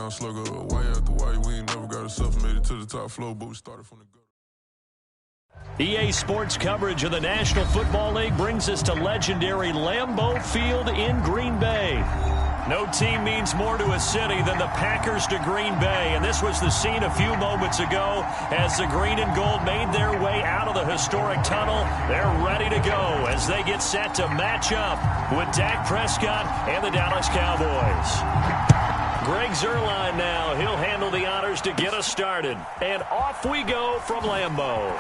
down slugger. White after white, we ain't never got ourselves made it to the top floor, but we started from the gutter. EA Sports coverage of the National Football League brings us to legendary Lambeau Field in Green Bay. No team means more to a city than the Packers to Green Bay, and this was the scene a few moments ago as the green and gold made their way out of the historic tunnel. They're ready to go as they get set to match up with Dak Prescott and the Dallas Cowboys. Greg Zuerlein now. He'll handle the honors to get us started. And off we go from Lambeau.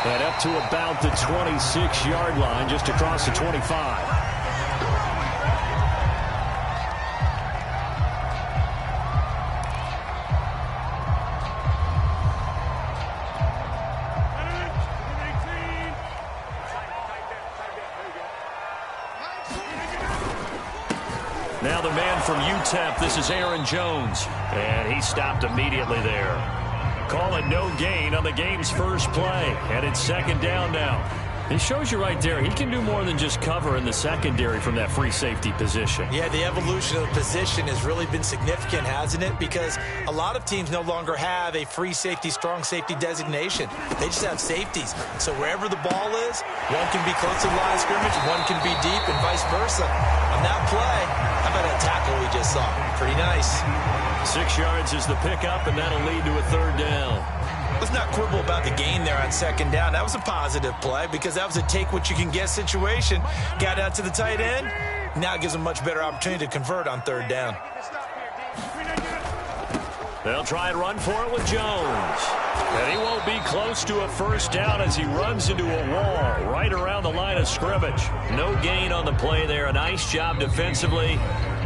And up to about the 26-yard line, just across the 25. Now the man from UTEP, this is Aaron Jones. And he stopped immediately there. Call it no gain on the game's first play. And it's second down now. It shows you right there, he can do more than just cover in the secondary from that free safety position. Yeah, the evolution of the position has really been significant, hasn't it? Because a lot of teams no longer have a free safety, strong safety designation. They just have safeties. So wherever the ball is, one can be close to the line of scrimmage, one can be deep, and vice versa. On that play, how about that tackle we just saw? Pretty nice. 6 yards is the pickup, and that'll lead to a third down. Let's not quibble about the gain there on second down. That was a positive play because that was a take-what-you-can-get situation. Got out to the tight end. Now it gives them a much better opportunity to convert on third down. They'll try and run for it with Jones. And he won't be close to a first down as he runs into a wall right around the line of scrimmage. No gain on the play there. A nice job defensively.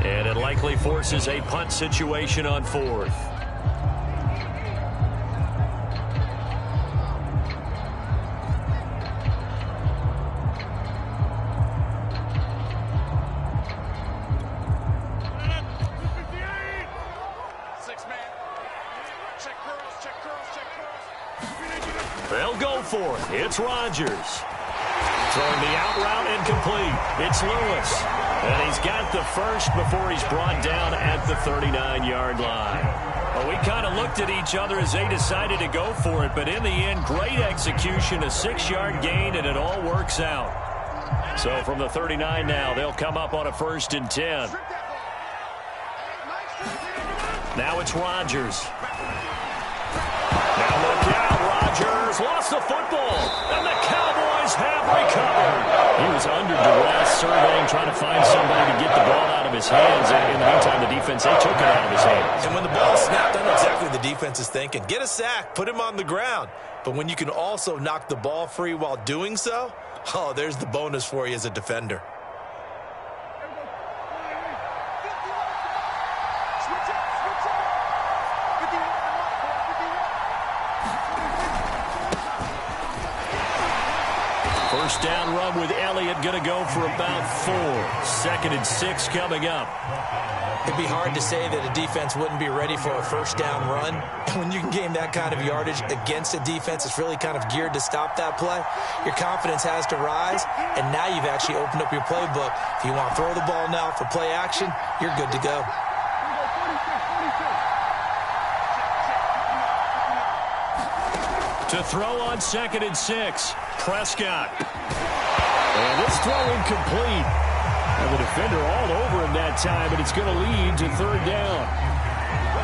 And it likely forces a punt situation on fourth. They'll go for it. It's Rodgers. Throwing the out route incomplete. It's Lewis. And he's got the first before he's brought down at the 39-yard line. Well, we kind of looked at each other as they decided to go for it. But in the end, great execution, a 6-yard gain, and it all works out. So from the 39 now, they'll come up on a 1st and 10. Now it's Rodgers. Now look out. Rodgers lost the football, and the Cowboys have recovered. He was under duress, surveying, trying to find somebody to get the ball out of his hands. And in the meantime, the defense, they took it out of his hands. And when the ball snapped, I know exactly what the defense is thinking. Get a sack, put him on the ground. But when you can also knock the ball free while doing so, oh, there's the bonus for you as a defender. First down run with Elliott, going to go for about 4. 2nd and 6 coming up. It'd be hard to say that a defense wouldn't be ready for a first down run. When you can gain that kind of yardage against a defense that's really kind of geared to stop that play, your confidence has to rise, and now you've actually opened up your playbook. If you want to throw the ball now for play action, you're good to go. To throw on 2nd and 6, Prescott. And this throw incomplete. And the defender all over him that time, but it's going to lead to 3rd down.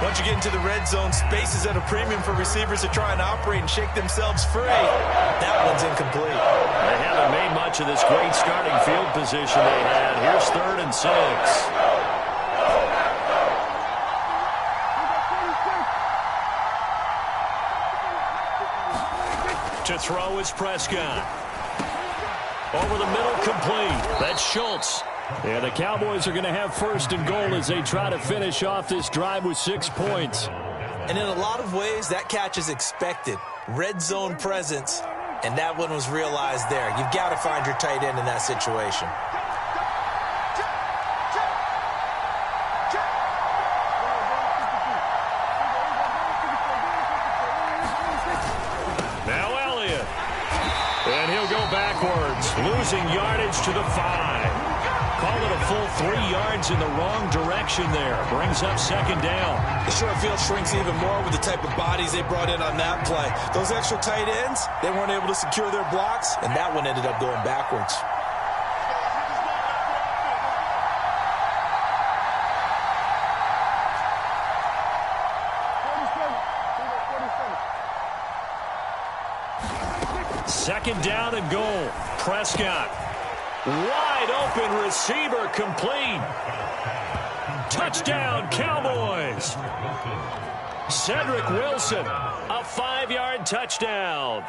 Once you get into the red zone, space is at a premium for receivers to try and operate and shake themselves free. That one's incomplete. They haven't made much of this great starting field position they had. Here's 3rd and 6. To throw is Prescott. Over the middle, complete. That's Schultz. And the Cowboys are going to have 1st and goal as they try to finish off this drive with 6 points. And in a lot of ways, that catch is expected. Red zone presence, and that one was realized there. You've got to find your tight end in that situation. And he'll go backwards, losing yardage to the 5. call it a full 3 yards in the wrong direction there. Brings up second down. The short field shrinks even more with the type of bodies they brought in on that play. Those extra tight ends, they weren't able to secure their blocks, and that one ended up going backwards. Second down and goal. Prescott. Wide open receiver complete. Touchdown, Cowboys. Cedric Wilson, a 5-yard touchdown.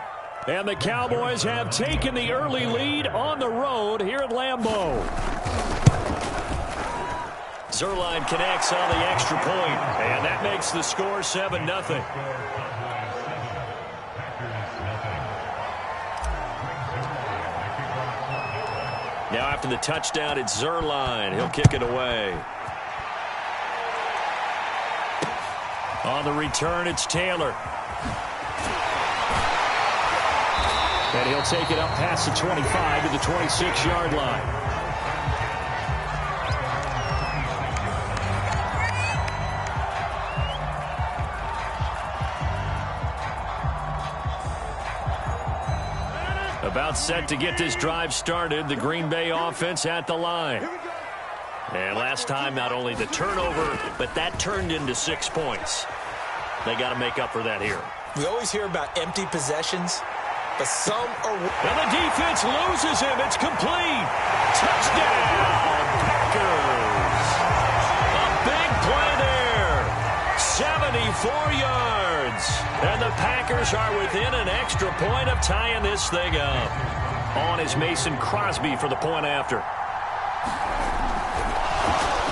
And the Cowboys have taken the early lead on the road here at Lambeau. Zuerlein connects on the extra point, and that makes the score 7-0. Now after the touchdown, it's Zuerlein. He'll kick it away. On the return, it's Taylor. And he'll take it up past the 25 to the 26-yard line. About set to get this drive started. The Green Bay offense at the line. And last time, not only the turnover, but that turned into 6 points. They got to make up for that here. We always hear about empty possessions, but some are... And the defense loses him. It's complete. Touchdown, Packers. A big play there. 74 yards. And the Packers are within an extra point of tying this thing up. On is Mason Crosby for the point after.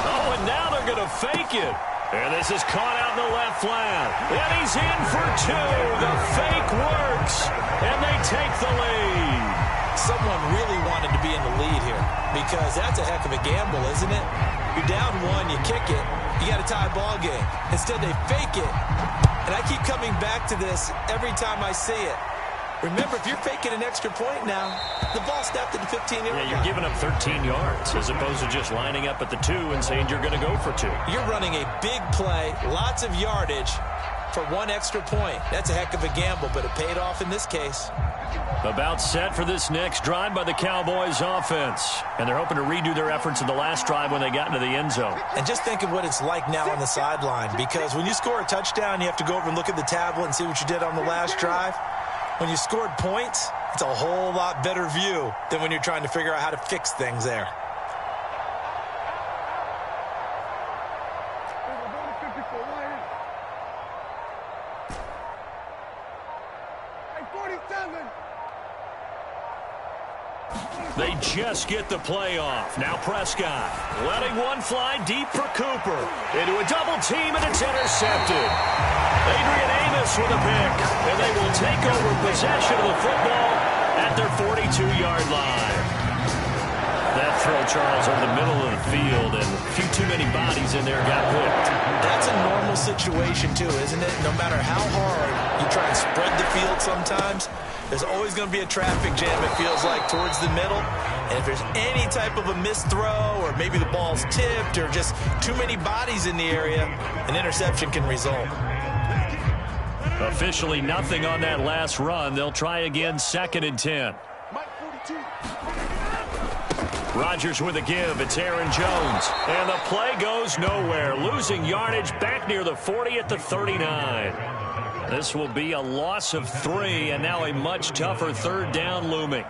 Oh, and now they're going to fake it. And this is caught out in the left flat. And he's in for 2. The fake works. And they take the lead. Someone really wanted to be in the lead here because that's a heck of a gamble, isn't it? You're down 1, you kick it, you got a tie ball game. Instead, they fake it. And I keep coming back to this every time I see it. Remember, if you're faking an extra point now, the ball snapped at the 15-yard line. Yeah, you're giving up 13 yards as opposed to just lining up at the 2 and saying you're going to go for 2. You're running a big play, lots of yardage for 1 extra point. That's a heck of a gamble, but it paid off in this case. About set for this next drive by the Cowboys offense. And they're hoping to redo their efforts in the last drive when they got into the end zone. And just think of what it's like now on the sideline, because when you score a touchdown, you have to go over and look at the tablet and see what you did on the last drive. When you scored points, it's a whole lot better view than when you're trying to figure out how to fix things there. They just get the play off. Now Prescott letting one fly deep for Cooper. Into a double team, and it's intercepted. Adrian Amos with a pick. And they will take over possession of the football at their 42-yard line. That throw, Charles, over the middle of the field, and a few too many bodies in there got picked. That's a normal situation, too, isn't it? No matter how hard you try and spread the field sometimes, there's always going to be a traffic jam, it feels like, towards the middle. And if there's any type of a missed throw, or maybe the ball's tipped, or just too many bodies in the area, an interception can result. Officially nothing on that last run. They'll try again, 2nd and 10. Rodgers with a give. It's Aaron Jones. And the play goes nowhere. Losing yardage back near the 40 at the 39. This will be a loss of 3, and now a much tougher 3rd down looming.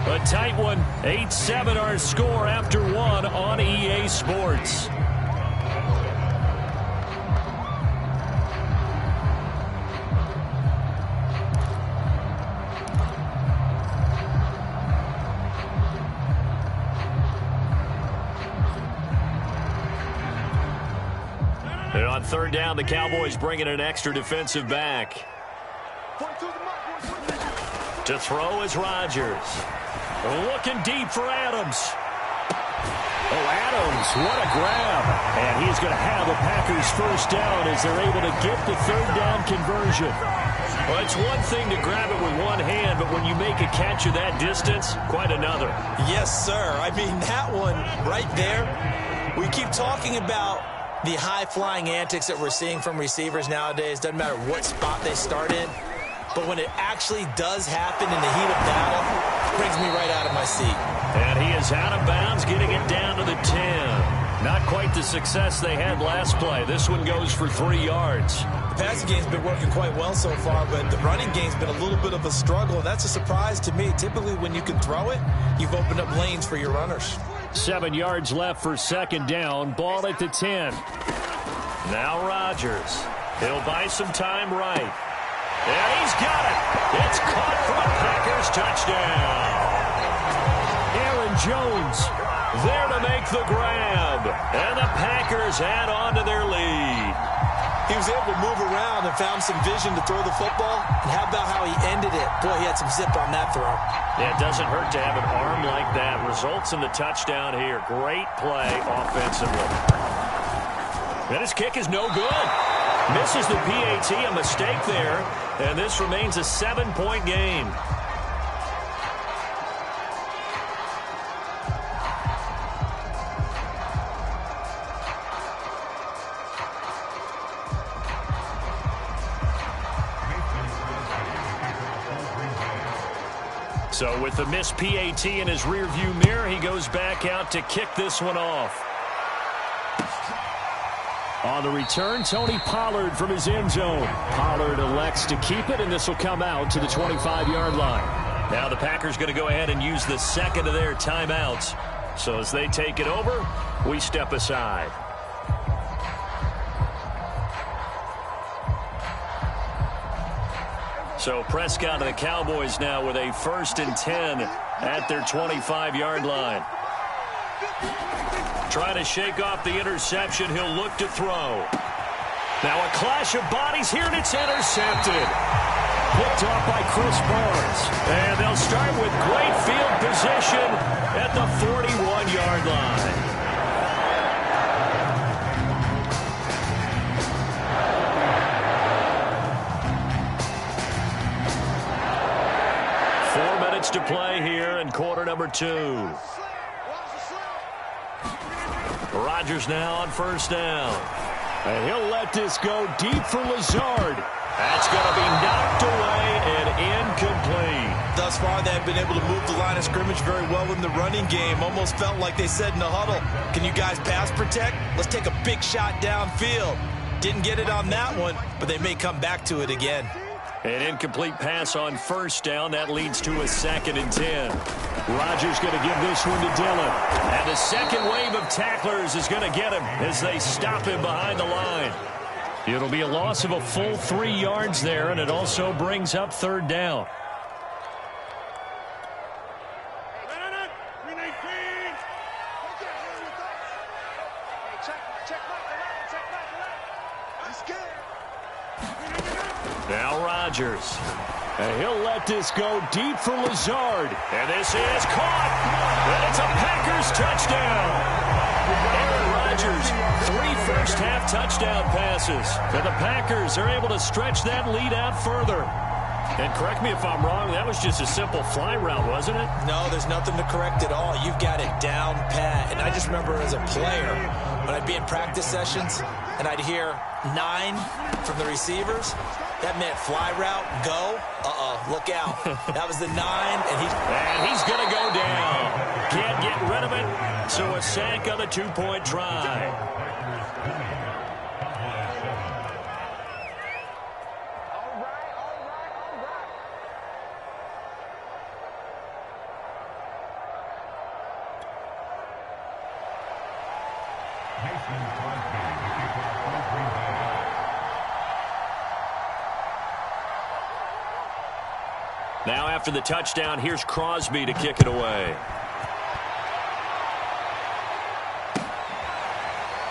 A tight one. 8-7 our score after 1 on EA Sports. And on 3rd down, the Cowboys bringing an extra defensive back. To throw is Rodgers. Looking deep for Adams. Oh, Adams, what a grab. And he's going to have a Packers first down as they're able to get the third down conversion. Well, it's one thing to grab it with one hand, but when you make a catch of that distance, quite another. Yes, sir. I mean, that one right there, we keep talking about the high-flying antics that we're seeing from receivers nowadays. Doesn't matter what spot they start in. But when it actually does happen in the heat of battle, it brings me right out of my seat. And he is out of bounds, getting it down to the 10. Not quite the success they had last play. This one goes for 3 yards. The passing game's been working quite well so far, but the running game's been a little bit of a struggle. And that's a surprise to me. Typically, when you can throw it, you've opened up lanes for your runners. 7 yards left for second down. Ball at the 10. Now Rodgers. He'll buy some time right. And he's got it. It's caught for a Packers touchdown. Aaron Jones there to make the grab. And the Packers add on to their lead. He was able to move around and found some vision to throw the football. And how about how he ended it? Boy, he had some zip on that throw. Yeah, it doesn't hurt to have an arm like that. Results in the touchdown here. Great play offensively. And his kick is no good. Misses the PAT, a mistake there. And this remains a 7-point game. So with the missed PAT in his rearview mirror, he goes back out to kick this one off. On the return, Tony Pollard from his end zone. Pollard elects to keep it, and this will come out to the 25-yard line. Now the Packers going to go ahead and use the second of their timeouts. So as they take it over, we step aside. So Prescott and the Cowboys now with a 1st and 10 at their 25-yard line. Trying to shake off the interception. He'll look to throw. Now a clash of bodies here, and it's intercepted. Picked off by Chris Barnes. And they'll start with great field position at the 41-yard line. To play here in quarter number 2. Rodgers now on first down. And he'll let this go deep for Lazard. That's going to be knocked away and incomplete. Thus far, they've been able to move the line of scrimmage very well in the running game. Almost felt like they said in the huddle, can you guys pass protect? Let's take a big shot downfield. Didn't get it on that one, but they may come back to it again. An incomplete pass on first down. That leads to a 2nd and 10. Rodgers going to give this one to Dillon. And the second wave of tacklers is going to get him as they stop him behind the line. It'll be a loss of a full 3 yards there, and it also brings up third down. Now Rodgers. And he'll let this go deep for Lazard. And this is caught. And it's a Packers touchdown. Aaron Rodgers, 3 first-half touchdown passes. And the Packers are able to stretch that lead out further. And correct me if I'm wrong, that was just a simple fly route, wasn't it? No, there's nothing to correct at all. You've got it down pat. And I just remember as a player, when I'd be in practice sessions, and I'd hear 9 from the receivers, that meant fly route, go. Look out. That was the 9, and he's going to go down. Can't get rid of it, so a sack on the 2-point try. Now after the touchdown, here's Crosby to kick it away.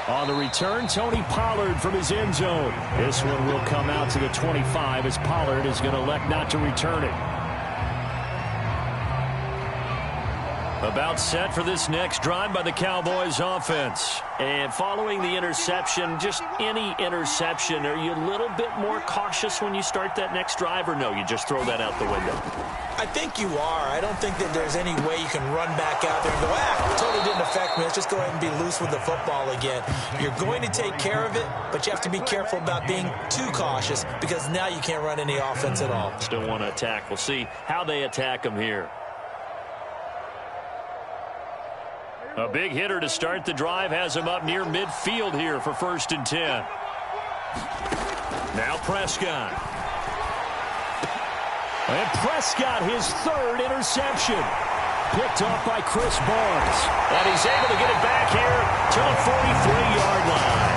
On the return, Tony Pollard from his end zone. This one will come out to the 25 as Pollard is going to elect not to return it. About set for this next drive by the Cowboys offense. And following the interception, just any interception, are you a little bit more cautious when you start that next drive, or no, you just throw that out the window? I think you are. I don't think that there's any way you can run back out there and go, it totally didn't affect me. Let's just go ahead and be loose with the football again. You're going to take care of it, but you have to be careful about being too cautious because now you can't run any offense at all. Still want to attack. We'll see how they attack them here. A big hitter to start the drive has him up near midfield here for 1st and 10. Now Prescott. And Prescott, his 3rd interception. Picked off by Chris Barnes. And he's able to get it back here to the 43-yard line.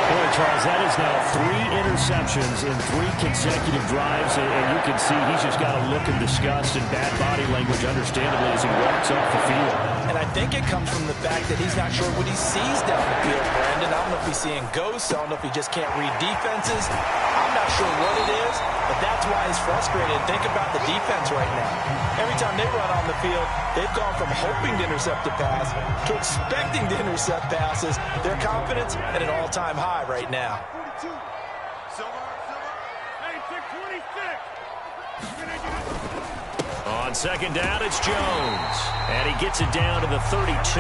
Boy, Charles, that is now 3 interceptions in 3 consecutive drives, and you can see he's just got a look of disgust and bad body language, understandably, as he walks off the field. And I think it comes from the fact that he's not sure what he sees down the field, Brandon. I don't know if he's seeing ghosts. I don't know if he just can't read defenses. I'm not sure what it is, but that's why he's frustrated. Think about the defense right now. Every time they run on the field, they've gone from hoping to intercept a pass to expecting to intercept passes. Their confidence at an all-time high right now. On 2nd down, it's Jones. And he gets it down to the 32.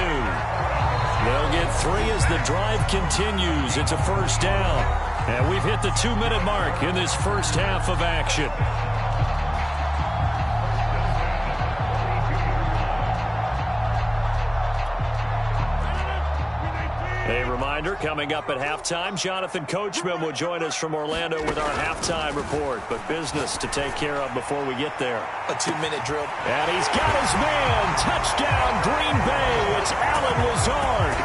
They'll get 3 as the drive continues. It's a 1st down. And we've hit the 2-minute mark in this first half of action. A reminder, coming up at halftime, Jonathan Coachman will join us from Orlando with our halftime report. But business to take care of before we get there. A 2-minute drill. And he's got his man. Touchdown, Green Bay. It's Allen Lazard.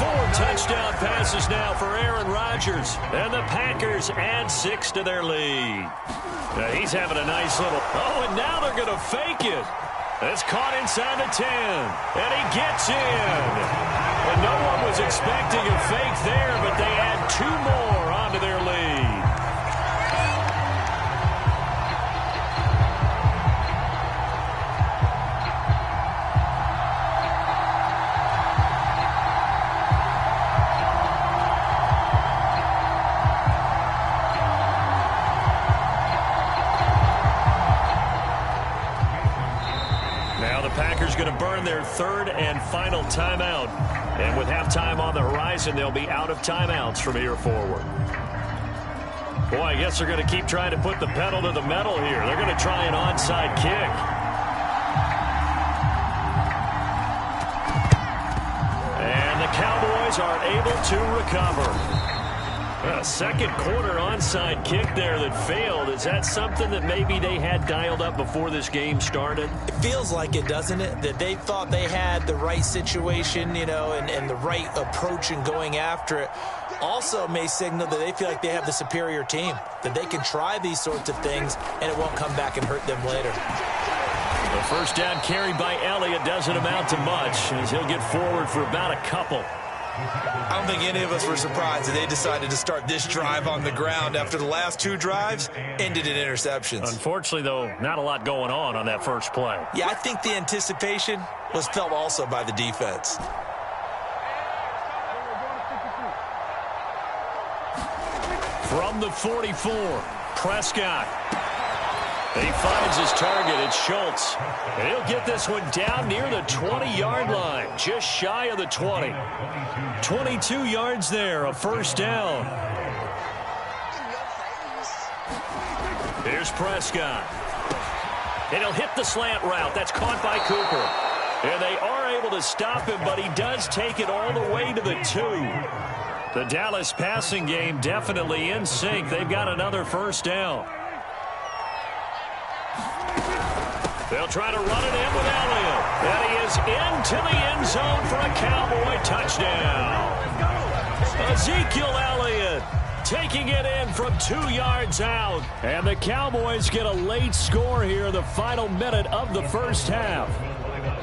4 touchdown passes now for Aaron Rodgers. And the Packers add 6 to their lead. He's having a nice little... Oh, and now they're going to fake it. It's caught inside the 10. And he gets in. And no one was expecting a fake there, but they add 2 more onto their lead. Going to burn their 3rd and final timeout. And with halftime on the horizon, they'll be out of timeouts from here forward. Boy, I guess they're going to keep trying to put the pedal to the metal here. They're going to try an onside kick. And the Cowboys are able to recover. A 2nd quarter onside kick there that failed. Is that something that maybe they had dialed up before this game started? It feels like it, doesn't it? That they thought they had the right situation, you know, and the right approach in going after it. Also may signal that they feel like they have the superior team, that they can try these sorts of things and it won't come back and hurt them later. The 1st down carry by Elliott doesn't amount to much as he'll get forward for about a couple. I don't think any of us were surprised that they decided to start this drive on the ground after the last 2 drives ended in interceptions. Unfortunately, though, not a lot going on that first play. Yeah, I think the anticipation was felt also by the defense. From the 44, Prescott. He finds his target. It's Schultz. And he'll get this one down near the 20-yard line, just shy of the 20. 22 yards there, a 1st down. Here's Prescott. And he'll hit the slant route. That's caught by Cooper. And they are able to stop him, but he does take it all the way to the 2. The Dallas passing game definitely in sync. They've got another 1st down. They'll try to run it in with Elliott. And he is into the end zone for a Cowboy touchdown. Ezekiel Elliott taking it in from 2 yards out. And the Cowboys get a late score here in the final minute of the first half.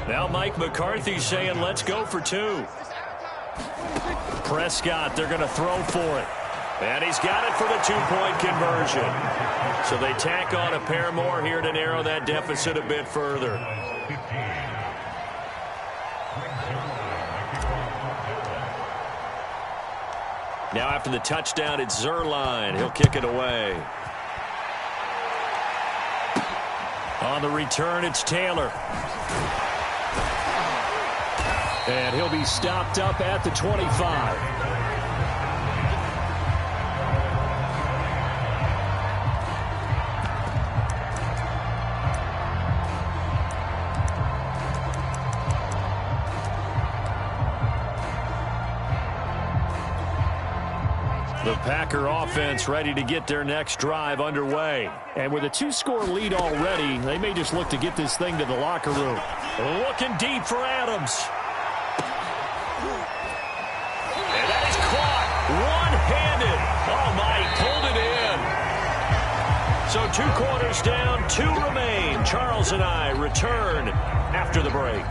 Now Mike McCarthy saying, let's go for 2. Prescott, they're going to throw for it. And he's got it for the two-point conversion. So they tack on a pair more here to narrow that deficit a bit further. Now after the touchdown, it's Zuerlein. He'll kick it away. On the return, it's Taylor. And he'll be stopped up at the 25. The Packer offense ready to get their next drive underway. And with a two-score lead already, they may just look to get this thing to the locker room. Looking deep for Adams. And that is caught one-handed. Oh, my, he pulled it in. So 2 quarters down, 2 remain. Charles and I return after the break.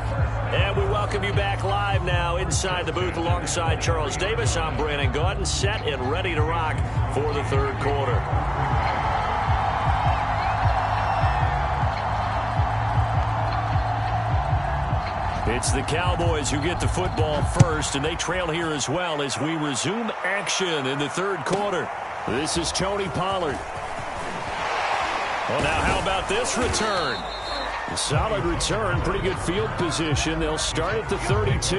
And we welcome you back live now inside the booth alongside Charles Davis. I'm Brandon Gaudin, set and ready to rock for the third quarter. It's the Cowboys who get the football first, and they trail here as well as we resume action in the third quarter. This is Tony Pollard. Well, now how about this return? A solid return, pretty good field position. They'll start at the 32.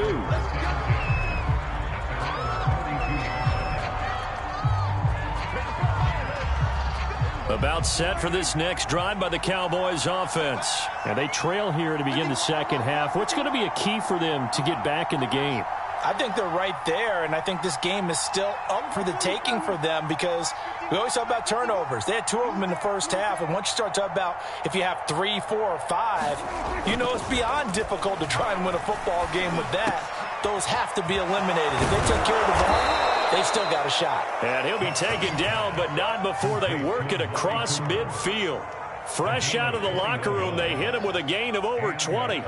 About set for this next drive by the Cowboys offense. And they trail here to begin the second half. What's going to be a key for them to get back in the game? I think they're right there, and I think this game is still up for the taking for them because we always talk about turnovers. They had 2 of them in the first half, and once you start talking about if you have 3, 4, or 5, you know it's beyond difficult to try and win a football game with that. Those have to be eliminated. If they took care of the ball, they've still got a shot. And he'll be taken down, but not before they work it across midfield. Fresh out of the locker room, they hit him with a gain of over 20.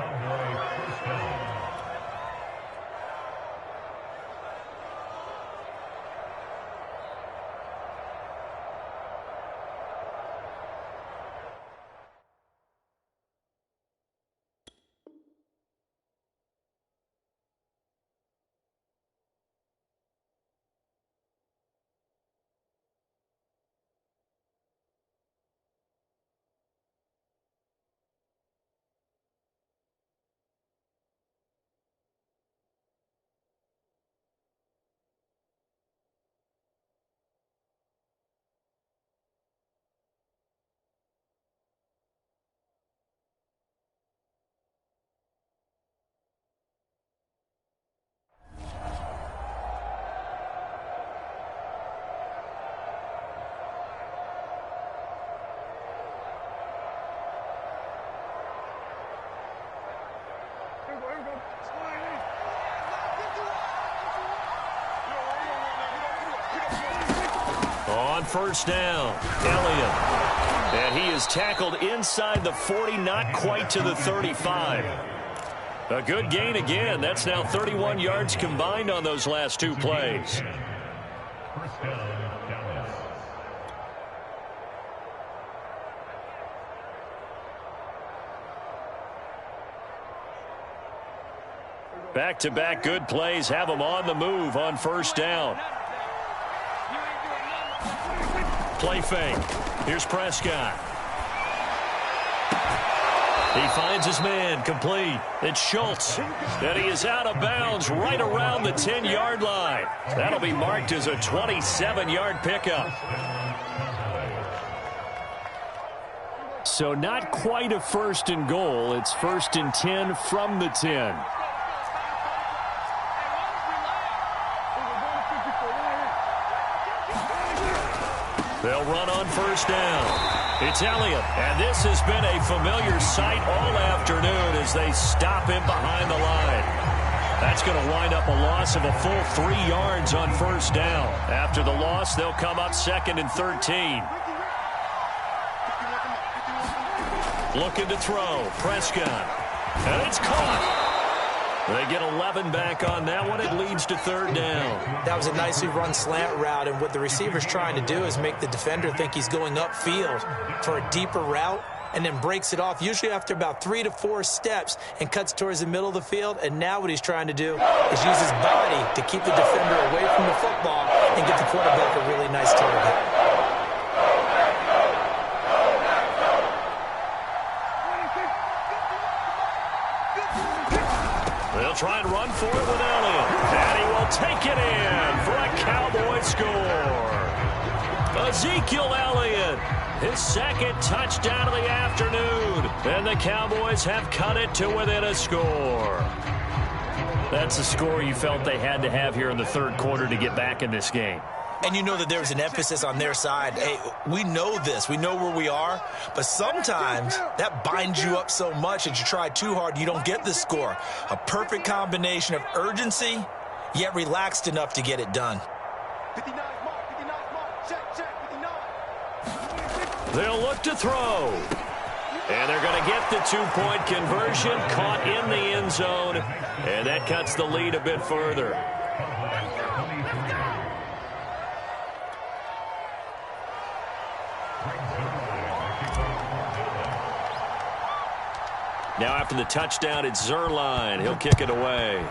On first down, Elliott. And he is tackled inside the 40, not quite to the 35. A good gain again. That's now 31 yards combined on those last 2 plays. Back-to-back good plays have them on the move on first down. Play fake. Here's Prescott. He finds his man, complete. It's Schultz. And he is out of bounds right around the 10-yard line. That'll be marked as a 27-yard pickup. So not quite a first and goal. It's first and 10 from the 10. They'll run on first down. It's Elliott. And this has been a familiar sight all afternoon as they stop him behind the line. That's going to wind up a loss of a full 3 yards on first down. After the loss, they'll come up second and 13. Looking to throw. Prescott. And it's caught. They get 11 back on that one. It leads to third down. That was a nicely run slant route, and what the receiver's trying to do is make the defender think he's going upfield for a deeper route, and then breaks it off, usually after about 3 to 4 steps, and cuts towards the middle of the field. And now what he's trying to do is use his body to keep the defender away from the football and get the quarterback a really nice target. They'll try and run for it with Elliott. And he will take it in for a Cowboy score. Ezekiel Elliott, his second touchdown of the afternoon. And the Cowboys have cut it to within a score. That's a score you felt they had to have here in the third quarter to get back in this game. And you know that there was an emphasis on their side. Hey, we know this. We know where we are. But sometimes that binds you up so much that you try too hard, you don't get the score. A perfect combination of urgency, yet relaxed enough to get it done. 59 mark, 59 mark, check, 59. They'll look to throw. And they're going to get the two-point conversion, caught in the end zone. And that cuts the lead a bit further. Now after the touchdown, it's Zuerlein. He'll kick it away.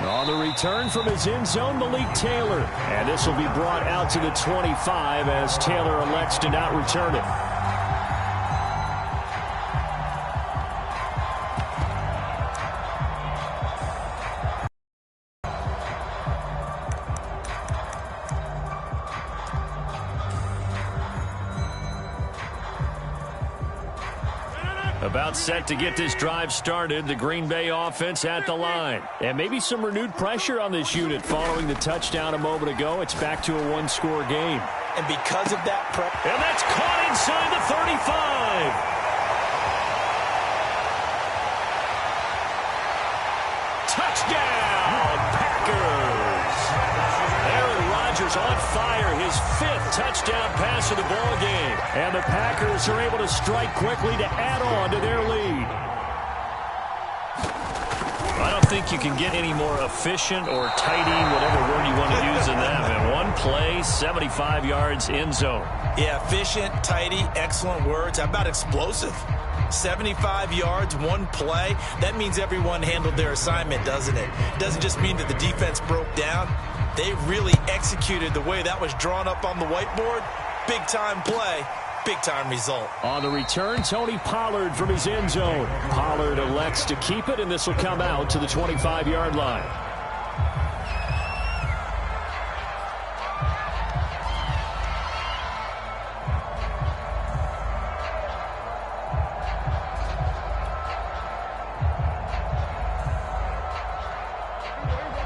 On the return from his end zone, Malik Taylor. And this will be brought out to the 25 as Taylor elects to not return it. About set to get this drive started. The Green Bay offense at the line. And maybe some renewed pressure on this unit following the touchdown a moment ago. It's back to a one-score game. And because of that prep. And that's caught inside the 35. Touchdown, Packers. Aaron Rodgers on fire. His 5th touchdown pass of the ball game. And the Packers are able to strike quickly to add on to their lead. I don't think you can get any more efficient or tidy, whatever word you want to use in that. Man, one play, 75 yards, end zone. Yeah, efficient, tidy, excellent words. How about explosive? 75 yards, one play. That means everyone handled their assignment, doesn't it? Doesn't just mean that the defense broke down. They really executed the way that was drawn up on the whiteboard. Big-time play, big-time result. On the return, Tony Pollard from his end zone. Pollard elects to keep it, and this will come out to the 25-yard line.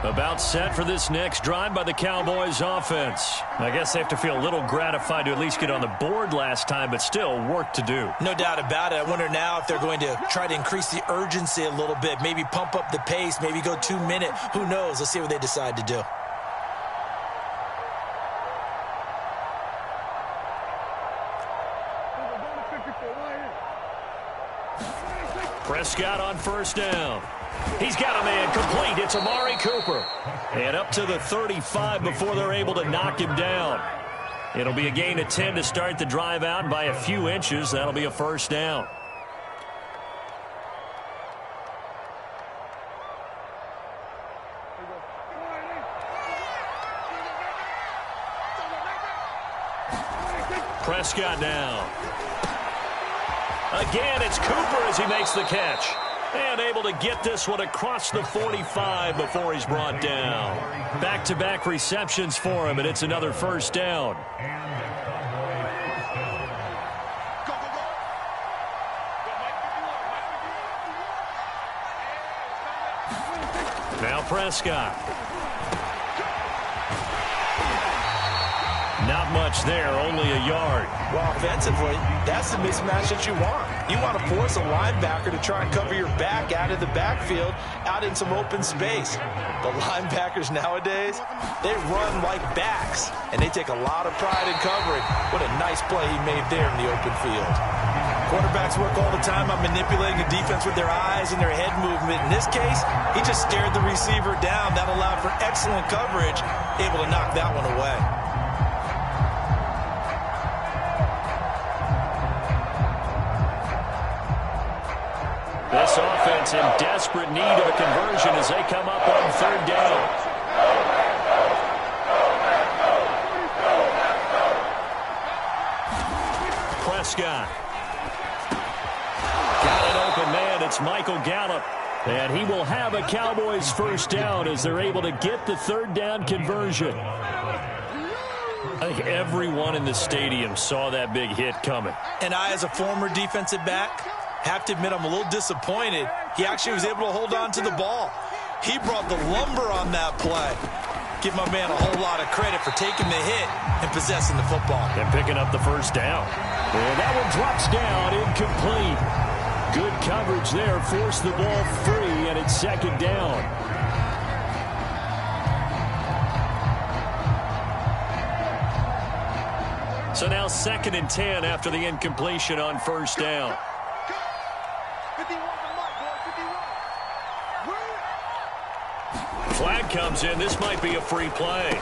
About set for this next drive by the Cowboys offense. I guess they have to feel a little gratified to at least get on the board last time, but still work to do. No doubt about it. I wonder now if they're going to try to increase the urgency a little bit, maybe pump up the pace, maybe go 2-minute. Who knows? Let's see what they decide to do. Prescott on first down. He's got a man complete. It's Amari Cooper. And up to the 35 before they're able to knock him down. It'll be a gain of 10 to start the drive out. By a few inches, that'll be a first down. Prescott down. Again, it's Cooper as he makes the catch. And able to get this one across the 45 before he's brought down. Back-to-back receptions for him, and it's another first down. Now Prescott. Not much there, only a yard. Well, offensively, that's the mismatch that you want. You want to force a linebacker to try and cover your back out of the backfield, out in some open space. The linebackers nowadays, they run like backs, and they take a lot of pride in covering. What a nice play he made there in the open field. Quarterbacks work all the time on manipulating the defense with their eyes and their head movement. In this case, he just stared the receiver down. That allowed for excellent coverage, able to knock that one away. This offense in desperate need of a conversion as they come up on third down. Prescott. Got an open man. It's Michael Gallup. And he will have a Cowboys first down as they're able to get the third down conversion. I think everyone in the stadium saw that big hit coming. And I, as a former defensive back, have to admit I'm a little disappointed. He actually was able to hold on to the ball. He brought the lumber on that play. Give my man a whole lot of credit for taking the hit and possessing the football. And picking up the first down. And that one drops down, incomplete. Good coverage there, forced the ball free, and it's second down. So now 2nd and 10 after the incompletion on first down. Flag comes in. This might be a free play.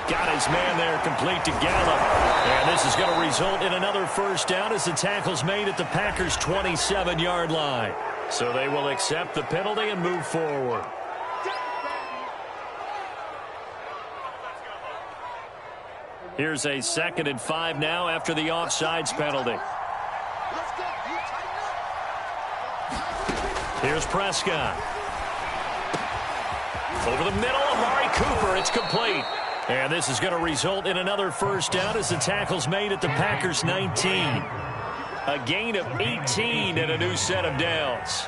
Got his man there, complete to Gallup. And this is going to result in another first down as the tackle's made at the Packers' 27-yard line. So they will accept the penalty and move forward. Here's a 2nd and 5 now after the offsides penalty. Here's Prescott. Over the middle, Amari Cooper. It's complete. And this is going to result in another first down as the tackle's made at the Packers' 19. A gain of 18 and a new set of downs.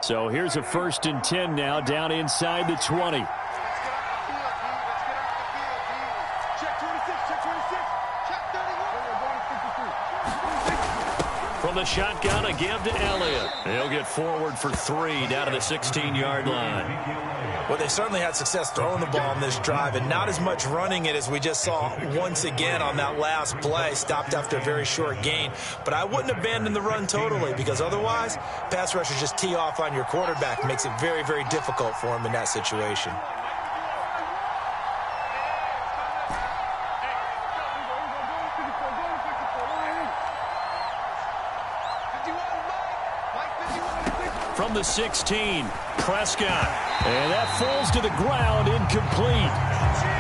So here's a 1st and 10 now, down inside the 20. From the shotgun, a give to Elliott. He'll get forward for 3 down to the 16-yard line. Well, they certainly had success throwing the ball on this drive, and not as much running it as we just saw once again on that last play. Stopped after a very short gain. But I wouldn't abandon the run totally, because otherwise, pass rushers just tee off on your quarterback. Makes it very, very difficult for him in that situation. From the 16, Prescott. And that falls to the ground, incomplete.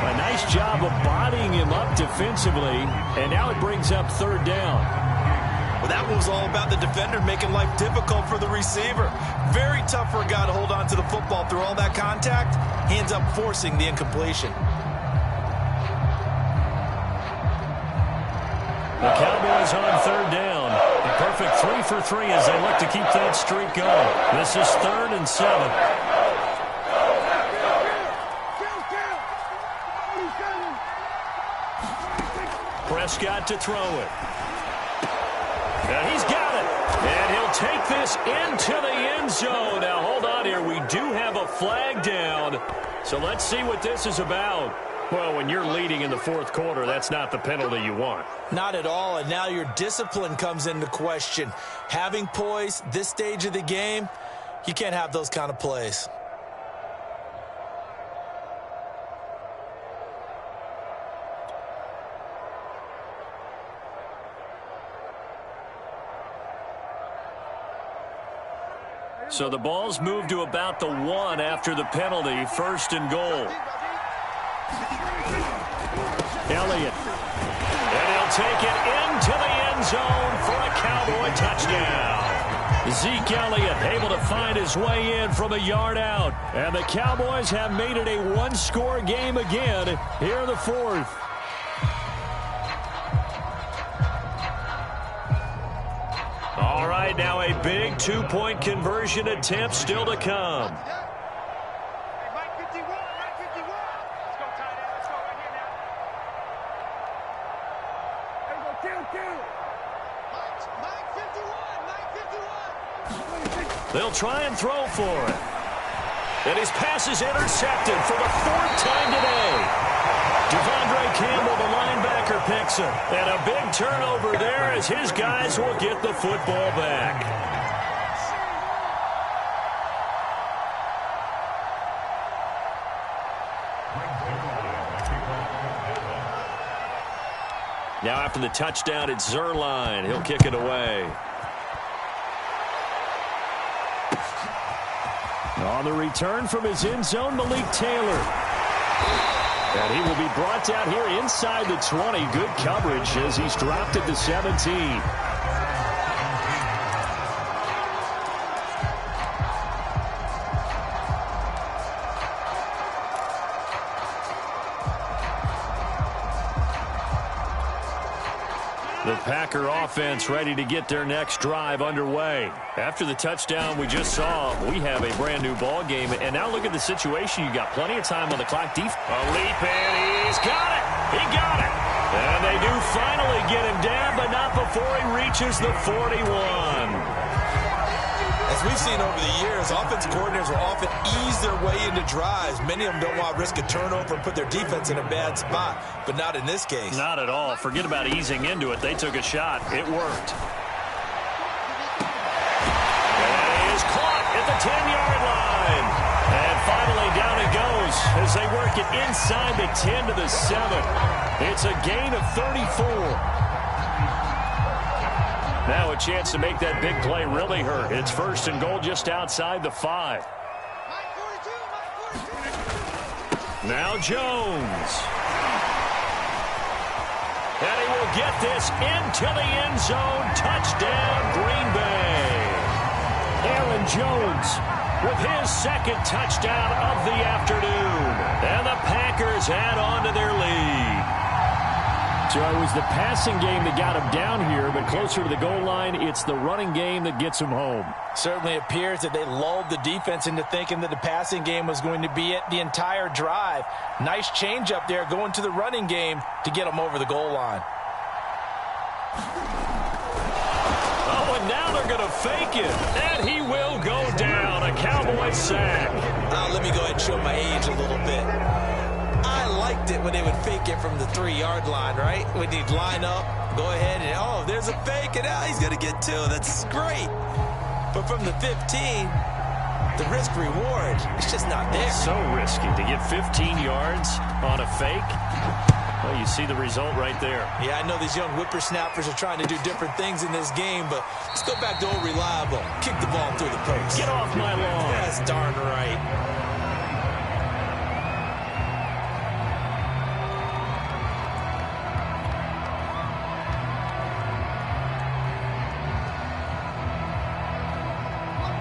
A nice job of bodying him up defensively. And now it brings up third down. Well, that was all about the defender making life difficult for the receiver. Very tough for a guy to hold on to the football through all that contact. He ends up forcing the incompletion. The Cowboys on third down. A perfect 3 for 3 as they look to keep that streak going. This is 3rd and 7. Prescott to throw it. And he's got it. And he'll take this into the end zone. Now, hold on here. We do have a flag down. So let's see what this is about. Well, when you're leading in the 4th quarter, that's not the penalty you want. Not at all, and now your discipline comes into question. Having poise this stage of the game, you can't have those kind of plays. So the ball's moved to about the 1 after the penalty, 1st and goal. Elliott. And he'll take it into the end zone for a Cowboy touchdown. Zeke Elliott able to find his way in from a yard out. And the Cowboys have made it a one-score game again here in the 4th. All right, now a big 2-point conversion attempt still to come. They'll try and throw for it. And his pass is intercepted for the 4th time today. Devondre Campbell, the linebacker, picks it. And a big turnover there as his guys will get the football back. Now after the touchdown, it's Zuerlein. He'll kick it away. On the return from his end zone, Malik Taylor. And he will be brought down here inside the 20. Good coverage as he's dropped at the 17. The Packer offense ready to get their next drive underway. After the touchdown we just saw, we have a brand new ball game. And now look at the situation. You got plenty of time on the clock. A leap, and he's got it. He got it. And they do finally get him down, but not before he reaches the 41. As we've seen over the years, offensive coordinators will often ease their way into drives. Many of them don't want to risk a turnover and put their defense in a bad spot, but not in this case. Not at all. Forget about easing into it. They took a shot. It worked. And he is caught at the 10-yard line. And finally down it goes as they work it inside the 10 to the 7. It's a gain of 34. Now a chance to make that big play really hurt. It's 1st and goal just outside the 5. Now Jones. And he will get this into the end zone. Touchdown, Green Bay. Aaron Jones with his 2nd touchdown of the afternoon. And the Packers add on to their lead. So it was the passing game that got him down here, but closer to the goal line, it's the running game that gets him home. Certainly appears that they lulled the defense into thinking that the passing game was going to be it the entire drive. Nice change up there going to the running game to get him over the goal line. Oh, and now they're going to fake it. And he will go down. A Cowboy sack. Let me go ahead and show my age a little bit. I liked it when they would fake it from the 3-yard line, right? When you'd line up, go ahead and, oh, there's a fake, and now he's going to get 2. That's great. But from the 15, the risk-reward, it's just not there. So risky to get 15 yards on a fake. Well, you see the result right there. Yeah, I know these young whippersnappers are trying to do different things in this game, but let's go back to old reliable. Kick the ball through the post. Get off my lawn. That's darn right.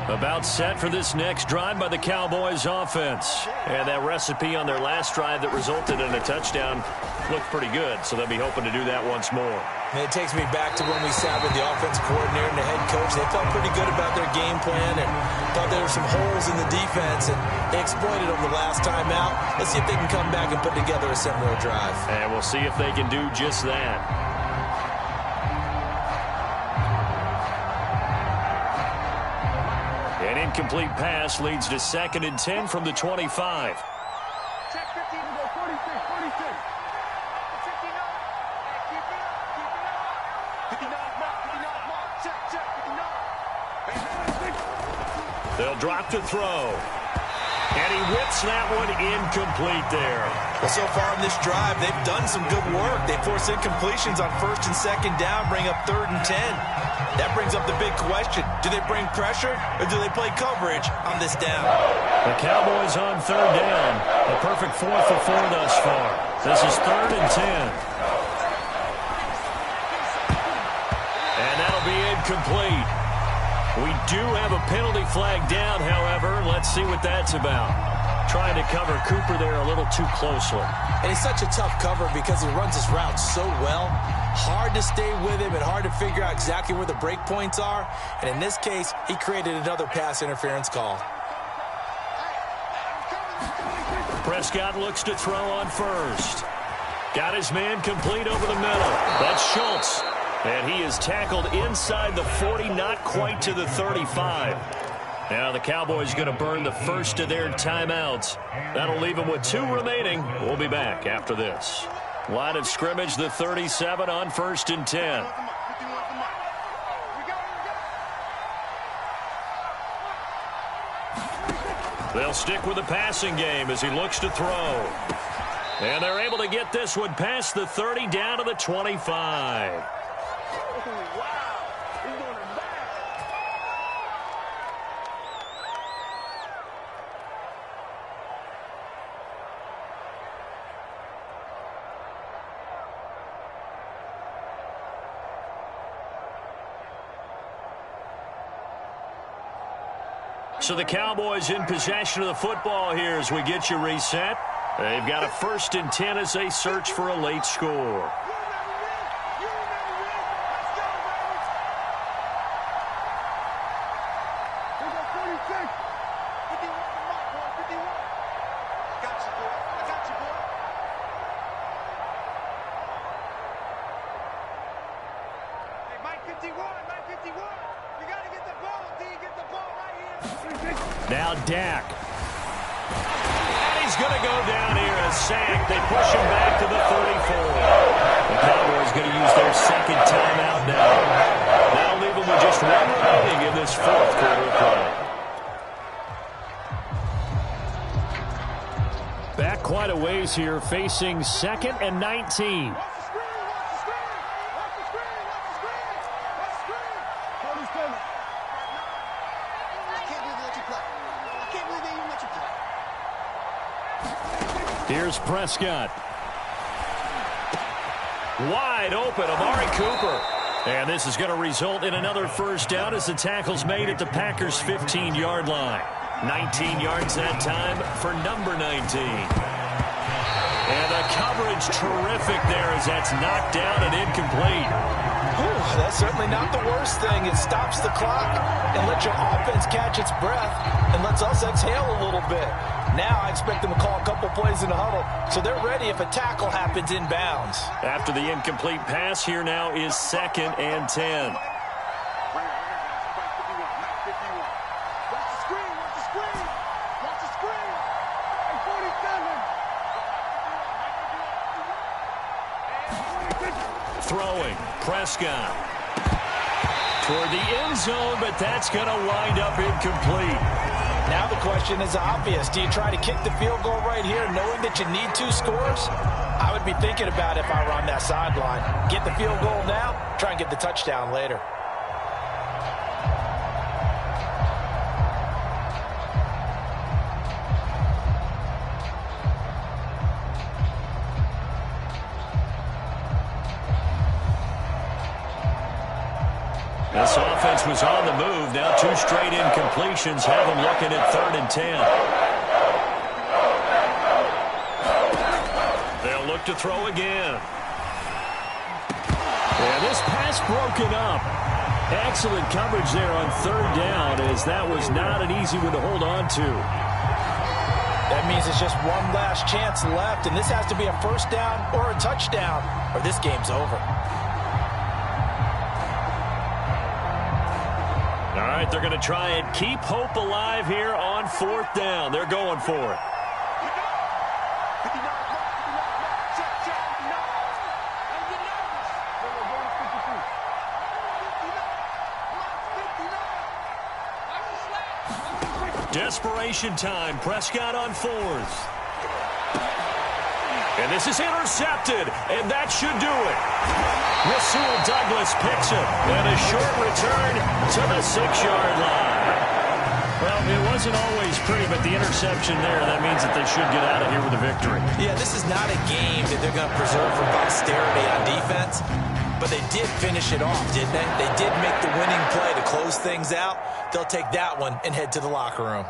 About set for this next drive by the Cowboys offense. And that recipe on their last drive that resulted in a touchdown looked pretty good, so they'll be hoping to do that once more. And it takes me back to when we sat with the offensive coordinator and the head coach. They felt pretty good about their game plan and thought there were some holes in the defense, and they exploited them the last time out. Let's see if they can come back and put together a similar drive. And we'll see if they can do just that. An incomplete pass leads to 2nd and 10 from the 25. Check 15 to go 46, 46. 59. Keep it up. 59 mark, 59 mark. Check, 59. They'll drop to throw. And he whips that one incomplete there. Well, so far in this drive, they've done some good work. They force incompletions on 1st and 2nd down, bring up 3rd and 10. That brings up the big question. Do they bring pressure or do they play coverage on this down? The Cowboys on 3rd down. A perfect 4 for 4 thus far. This is 3rd and 10. And that'll be incomplete. We do have a penalty flag down, however. Let's see what that's about. Trying to cover Cooper there a little too closely. And he's such a tough cover because he runs his route so well. Hard to stay with him and hard to figure out exactly where the break points are. And in this case, he created another pass interference call. Prescott looks to throw on 1st. Got his man complete over the middle. That's Schultz. And he is tackled inside the 40, not quite to the 35. Now the Cowboys going to burn the first of their timeouts. That'll leave them with 2 remaining. We'll be back after this. Line of scrimmage, the 37 on 1st and 10. They'll stick with the passing game as he looks to throw. And they're able to get this one past the 30 down to the 25. So the Cowboys in possession of the football here as we get you reset. They've got a 1st and 10 as they search for a late score. Now Dak. And he's going to go down here, a sack. They push him back to the 34. The Cowboys going to use their second timeout now. That'll leave them with just 1 remaining in this 4th quarter play. Back quite a ways here, facing 2nd and 19. Here's Prescott. Wide open, Amari Cooper. And this is going to result in another first down as the tackle's made at the Packers' 15-yard line. 19 yards that time for number 19. And the coverage terrific there as that's knocked down and incomplete. Whew, that's certainly not the worst thing. It stops the clock and lets your offense catch its breath and lets us exhale a little bit. Now I expect them to call a couple plays in the huddle, so they're ready if a tackle happens inbounds. After the incomplete pass, here now is 2nd and 10. Throwing, Prescott. Toward the end zone, but that's going to wind up incomplete. Now the question is obvious. Do you try to kick the field goal right here knowing that you need 2 scores? I would be thinking about it if I were on that sideline. Get the field goal now, try and get the touchdown later. This offense was on the move. Now 2 straight incompletions have them looking at 3rd and 10. They'll look to throw again. And this pass broken up. Excellent coverage there on 3rd down as that was not an easy one to hold on to. That means it's just one last chance left, and this has to be a first down or a touchdown, or this game's over. All right, they're going to try and keep hope alive here on 4th down. They're going for it. Desperation time. Prescott on 4th. And this is intercepted, and that should do it. Rasul Douglas picks it, and a short return to the 6-yard line. Well, it wasn't always pretty, but the interception there, that means that they should get out of here with a victory. Yeah, this is not a game that they're going to preserve for posterity on defense, but they did finish it off, didn't they? They did make the winning play to close things out. They'll take that one and head to the locker room.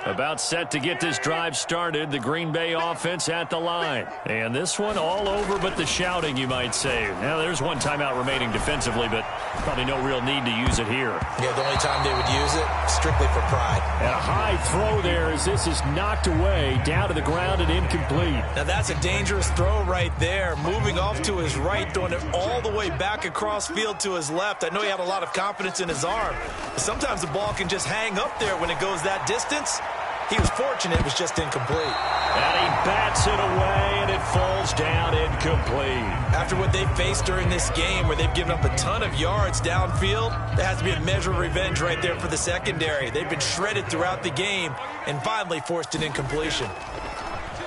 About set to get this drive started, the Green Bay offense at the line. And this one all over but the shouting, you might say. Now, there's one timeout remaining defensively, but probably no real need to use it here. Yeah, the only time they would use it, strictly for pride. And a high throw there as this is knocked away, down to the ground and incomplete. Now, that's a dangerous throw right there. Moving off to his right, throwing it all the way back across field to his left. I know he had a lot of confidence in his arm, but sometimes the ball can just hang up there when it goes that distance. He was fortunate it was just incomplete. And he bats it away, and it falls down incomplete. After what they faced during this game where they've given up a ton of yards downfield, there has to be a measure of revenge right there for the secondary. They've been shredded throughout the game and finally forced an incompletion.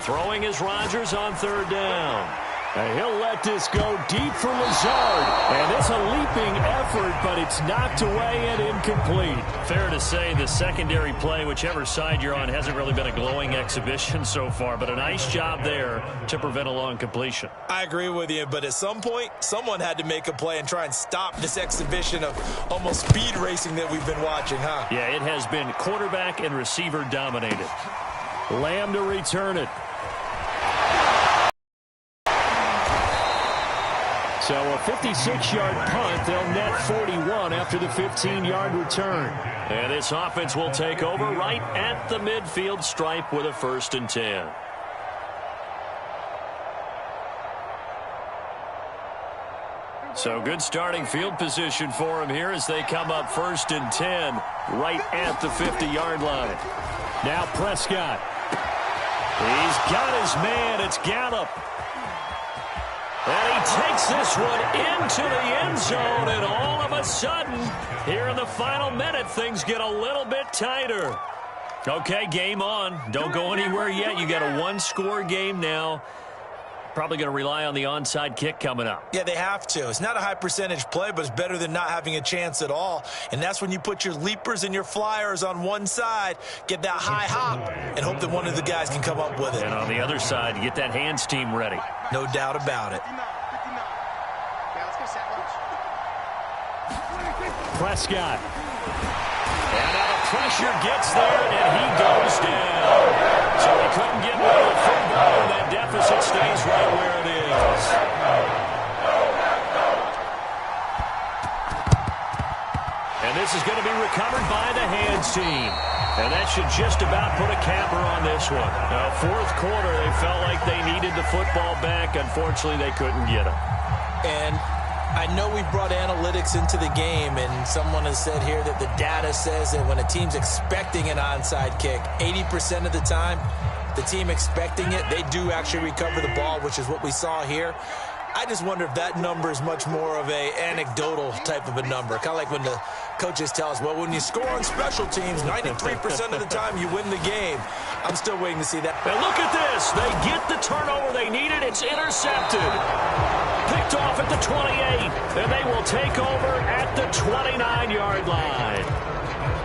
Throwing is Rodgers on third down. And he'll let this go deep for Lazard. And it's a leaping effort, but it's knocked away and incomplete. Fair to say the secondary play, whichever side you're on, hasn't really been a glowing exhibition so far, but a nice job there to prevent a long completion. I agree with you, but at some point, someone had to make a play and try and stop this exhibition of almost speed racing that we've been watching, huh? Yeah, it has been quarterback and receiver dominated. Lamb to return it. So a 56-yard punt. They'll net 41 after the 15-yard return. And this offense will take over right at the midfield stripe with a 1st and 10. So good starting field position for him here as they come up 1st and 10 right at the 50-yard line. Now Prescott. He's got his man. It's Gallup. And he takes this one into the end zone, and all of a sudden, here in the final minute, things get a little bit tighter. Okay, game on. Don't go anywhere yet. You got a one-score game now. Probably going to rely on the onside kick coming up. Yeah, they have to. It's not a high percentage play, but it's better than not having a chance at all. And that's when you put your leapers and your flyers on one side, get that high hop, and hope that one of the guys can come up with it. And on the other side, you get that hands team ready. No doubt about it. Prescott. And now the pressure gets there, and he goes down. So he couldn't get rid of the football, and that deficit stays right where it is. And this is going to be recovered by the hands team. And that should just about put a capper on this one. Now, 4th quarter, they felt like they needed the football back. Unfortunately, they couldn't get it. And I know we've brought analytics into the game, and someone has said here that the data says that when a team's expecting an onside kick, 80% of the time, the team expecting it, they do actually recover the ball, which is what we saw here. I just wonder if that number is much more of a anecdotal type of a number. Kind of like when the coaches tell us, well, when you score on special teams, 93% of the time you win the game. I'm still waiting to see that. And look at this. They get the turnover they needed. It's intercepted. Picked off at the 28. And they will take over at the 29-yard line.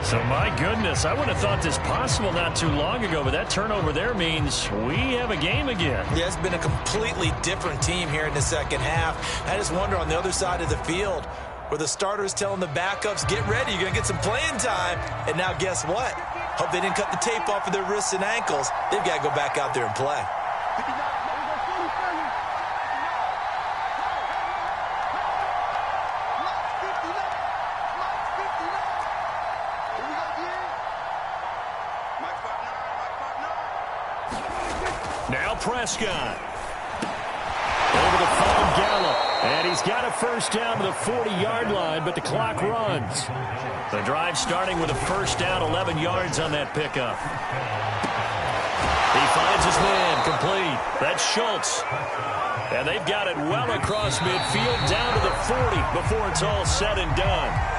So, my goodness, I would have thought this possible not too long ago, but that turnover there means we have a game again. Yeah, it's been a completely different team here in the second half. I just wonder on the other side of the field where the starters telling the backups, get ready, you're going to get some playing time. And now guess what? Hope they didn't cut the tape off of their wrists and ankles. They've got to go back out there and play. Now Prescott. Over to find Gallup. And he's got a 1st down to the 40-yard line, but the clock runs. The drive starting with a 1st down, 11 yards on that pickup. He finds his man, complete. That's Schultz. And they've got it well across midfield, down to the 40 before it's all said and done.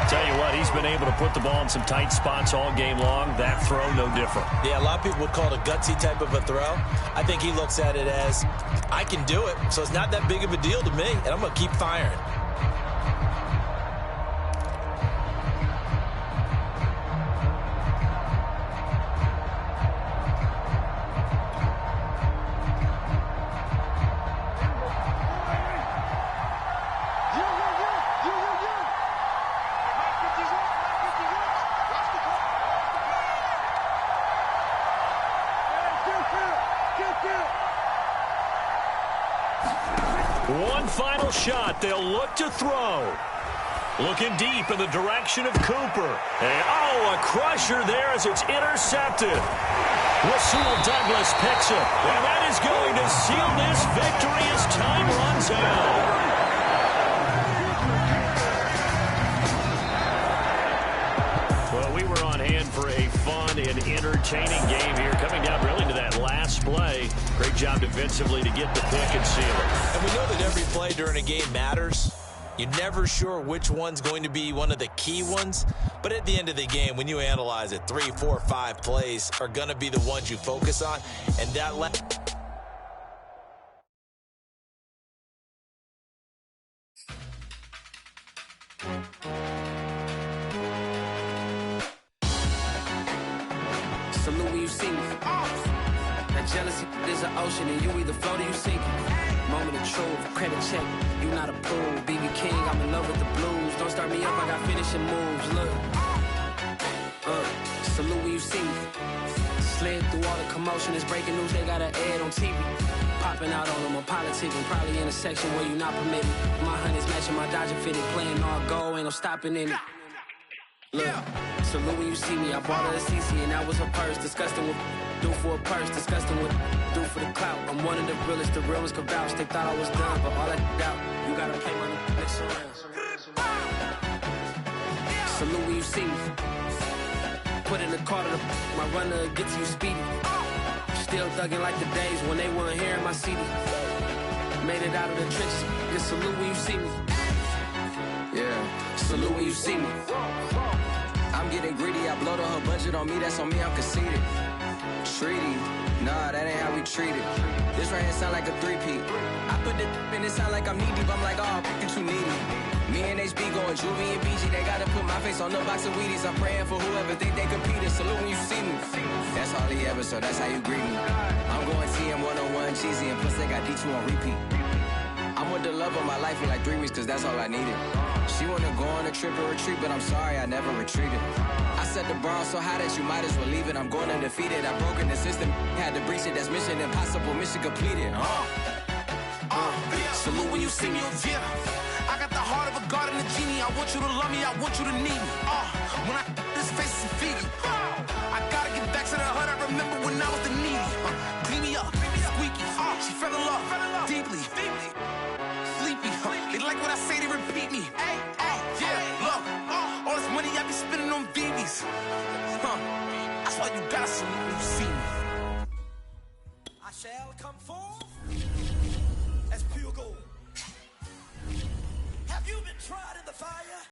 Tell you what, he's been able to put the ball in some tight spots all game long. That throw, no different. Yeah, a lot of people would call it a gutsy type of a throw. I think he looks at it as, I can do it, so it's not that big of a deal to me, and I'm going to keep firing. One final shot. They'll look to throw. Looking deep in the direction of Cooper. And, a crusher there as it's intercepted. Rasul Douglas picks it. And that is going to seal this victory as time runs out. Well, we were on hand for a fun and entertaining game here. Coming down really to that last play. Great job defensively to get the pick and seal it. And we know that every play during a game matters. You're never sure which one's going to be one of the key ones. But at the end of the game, when you analyze it, 3, 4, 5 plays are going to be the ones you focus on. And that Salute when you see me. That jealousy is an ocean, and you either float or you sink. Moment of truth, credit check. You not a fool, BB King. I'm in love with the blues. Don't start me up, I got finishing moves. Look, salute when you see me. Slid through all the commotion. It's breaking news. They got an ad on TV. Popping out on them, I'm politicking. Probably in a section where you not permitted. My honey's matching my Dodger fitted. Playing all goal, ain't no stopping in it. Look, salute when you see me. I bought her a CC and that was her purse. Disgusting with do for a purse. Disgusting with do for the clout. I'm one of the realest. The realest could vouch. They thought I was done, but all I doubt. You gotta pay my next round. Salute when you see me. Put in the car to my runner gets you speedy. Still thugging like the days when they weren't here in my CD. Made it out of the trenches. Just salute when you see me. Yeah, salute when you see me. I'm getting greedy, I blowed her budget on me, that's on me, I'm conceited. Treaty, nah, that ain't how we treat it. This right here sound like a three-peat. I put the in it sound like I'm knee deep, I'm like, oh, you too needy. Me and HB going Juvie and BG, they gotta put my face on the box of Wheaties. I'm praying for whoever think they competed. Salute when you see me. That's all he ever, so that's how you greet me. I'm going TM 101 cheesy, and plus they got D2 on repeat. I'm with the love of my life for like 3 weeks, cause that's all I needed. She wanna go on a trip or retreat, but I'm sorry, I never retreated. I set the bar so high that you might as well leave it. I'm going undefeated, I've broken the system, had to breach it, that's mission impossible, mission completed. Salute when you see me, yeah. I got the heart of a god and a genie. I want you to love me, I want you to need me. When I this face is Fiji. I gotta get back to the hood, I remember when I was the needy. Clean me up, squeaky. She fell in love, deeply. Sleepy, they like what I say, they repeat me. Yeah, look, all this money I be spending on BBs. That's why you gotta salute when you see me. I shall come forth as pure gold. Have you been tried in the fire?